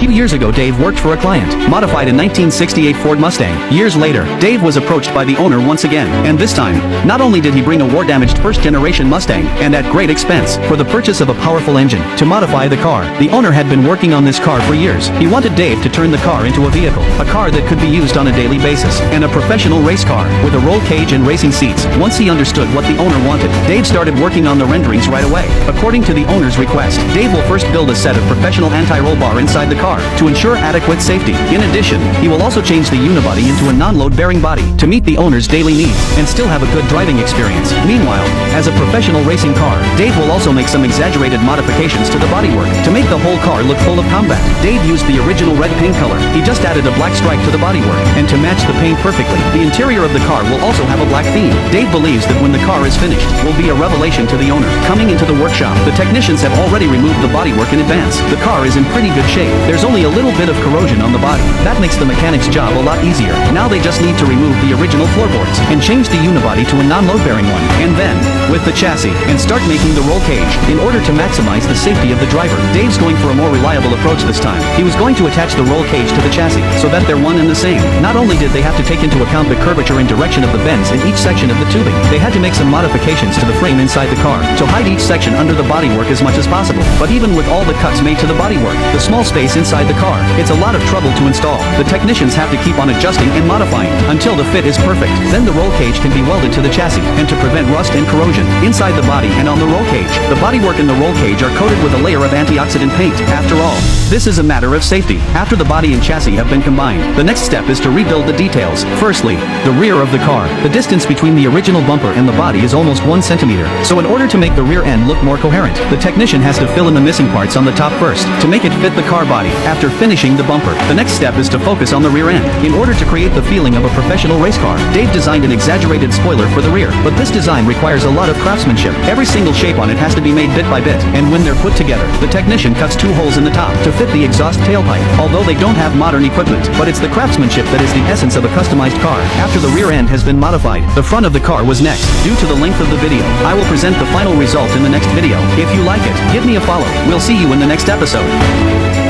Few years ago Dave worked for a client, modified a 1968 Ford Mustang. Years later, Dave was approached by the owner once again, and this time, not only did he bring a war-damaged first-generation Mustang, and at great expense, for the purchase of a powerful engine, to modify the car. The owner had been working on this car for years. He wanted Dave to turn the car into a vehicle, a car that could be used on a daily basis, and a professional race car, with a roll cage and racing seats. Once he understood what the owner wanted, Dave started working on the renderings right away. According to the owner's request, Dave will first build a set of professional anti-roll bar inside the car, to ensure adequate safety. In addition, he will also change the unibody into a non-load-bearing body, to meet the owner's daily needs, and still have a good driving experience. Meanwhile, as a professional racing car, Dave will also make some exaggerated modifications to the bodywork, to make the whole car look full of combat. Dave used the original red paint color. He just added a black stripe to the bodywork, and to match the paint perfectly, the interior of the car will also have a black theme. Dave believes that when the car is finished, will be a revelation to the owner. Coming into the workshop, the technicians have already removed the bodywork in advance. The car is in pretty good shape. There's only a little bit of corrosion on the body. That makes the mechanic's job a lot easier. Now they just need to remove the original floorboards, and change the unibody to a non-load-bearing one, and then, with the chassis, and start making the roll cage. In order to maximize the safety of the driver, Dave's going for a more reliable approach this time. He was going to attach the roll cage to the chassis, so that they're one and the same. Not only did they have to take into account the curvature and direction of the bends in each section of the tubing, they had to make some modifications to the frame inside the car, to hide each section under the bodywork as much as possible. But even with all the cuts made to the bodywork, the small space inside the car, it's a lot of trouble to install. The technicians have to keep on adjusting and modifying, until the fit is perfect. Then the roll cage can be welded to the chassis, and to prevent rust and corrosion, inside the body and on the roll cage, the bodywork and the roll cage are coated with a layer of antioxidant paint. After all, this is a matter of safety. After the body and chassis have been combined, the next step is to rebuild the details. Firstly, the rear of the car. The distance between the original bumper and the body is almost 1 centimeter, so in order to make the rear end look more coherent, the technician has to fill in the missing parts on the top first, to make it fit the car body. After finishing the bumper, the next step is to focus on the rear end. In order to create the feeling of a professional race car, Dave designed an exaggerated spoiler for the rear, but this design requires a lot of craftsmanship. Every single shape on it has to be made bit by bit, and when they're put together, the technician cuts 2 holes in the top, to fit the exhaust tailpipe. Although they don't have modern equipment, but it's the craftsmanship that is the essence of a customized car. After the rear end has been modified, the front of the car was next. Due to the length of the video, I will present the final result in the next video. If you like it, give me a follow. We'll see you in the next episode.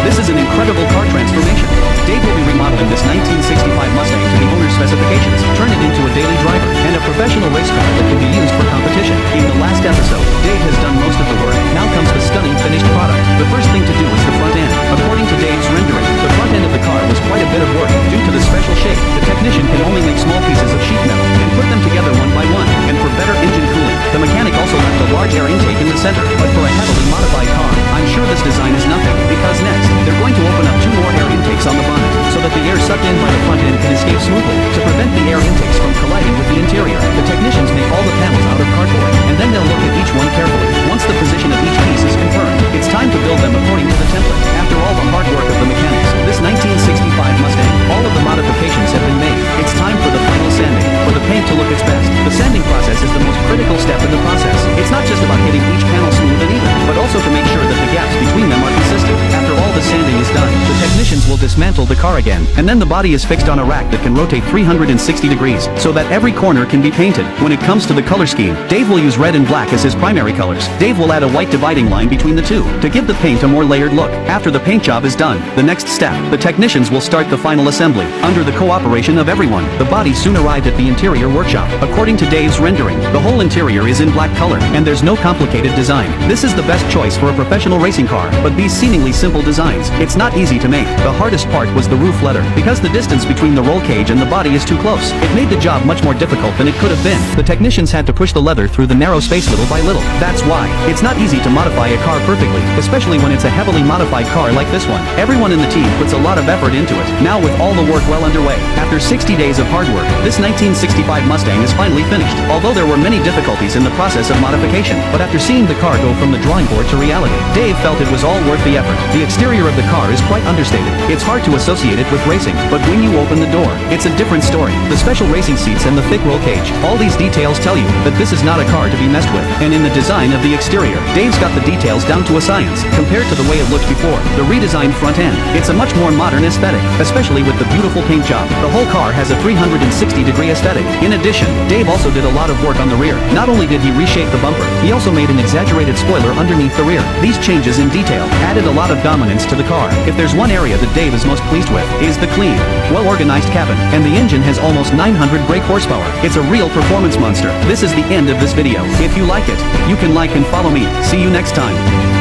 This is an incredible car transformation. Dave will be remodeling this 1965 Mustang to the owner's specifications, turn it into a daily driver, and a professional race car that can be used for competition. In the last episode, Dave has done most of the work. Now comes the stunning finished product. The first thing to do is the front end. According to Dave's rendering, the front end of the car was quite a bit of work. Due to the special shape, the technician can only make small pieces of sheet metal, and put them together one by one, and for better engine cooling, the mechanic also left a large air intake in the center. But for a heavily modified car, I'm sure this design is nothing, because next, they're going to open up 2 more air intakes on the bonnet, so that the air sucked in by the front end can escape smoothly. To prevent the air intakes from colliding with the interior, the technicians make all the panels out of cardboard, and then they'll look at each one carefully. Once the position of each piece is confirmed, it's time to build them according to the template. After all the hard work of the mechanics, this 1965 Mustang, all of the modifications have been made. It's time for the final sanding, for the paint to look its best. The sanding process is the most critical step in the process. It's not just about getting each panel smooth and even, but also to make sure that the gaps between them are consistent. After all the sanding is done, the technicians will dismantle the car again, and then the body is fixed on a rack that can rotate 360 degrees, so that every corner can be painted. When it comes to the color scheme, Dave will use red and black as his primary colors. Dave will add a white dividing line between the two, to give the paint a more layered look. After the paint job is done, the next step, the technicians will start the final assembly. Under the cooperation of everyone, the body soon arrived at the interior workshop. According to Dave's rendering, the whole interior is in black color, and there's no complicated design. This is the best choice for a professional racing car, but these seemingly simple designs, it's not easy to make. The hardest part was the roof leather, because the distance between the roll cage and the body is too close. It made the job much more difficult than it could have been. The technicians had to push the leather through the narrow space little by little. That's why it's not easy to modify a car perfectly, especially when it's a heavily modified car like this one. Everyone in the team puts a lot of effort into it. Now with all the work well underway, after 60 days of hard work, this 1965 Mustang is finally finished. Although there were many difficulties in the process of modification, but after seeing the car go from the drawing board to reality, Dave felt it was all worth the effort. The exterior of the car is quite understated. It's it's hard to associate it with racing, but when you open the door, it's a different story. The special racing seats and the thick roll cage, all these details tell you that this is not a car to be messed with. And in the design of the exterior, Dave's got the details down to a science, compared to the way it looked before. The redesigned front end, it's a much more modern aesthetic, especially with the beautiful paint job. The whole car has a 360-degree aesthetic. In addition, Dave also did a lot of work on the rear. Not only did he reshape the bumper, he also made an exaggerated spoiler underneath the rear. These changes in detail added a lot of dominance to the car. If there's one area that Dave is most pleased with, is the clean, well-organized cabin, and the engine has almost 900 brake horsepower. It's a real performance monster. This is the end of this video. If you like it, you can like and follow me. See you next time.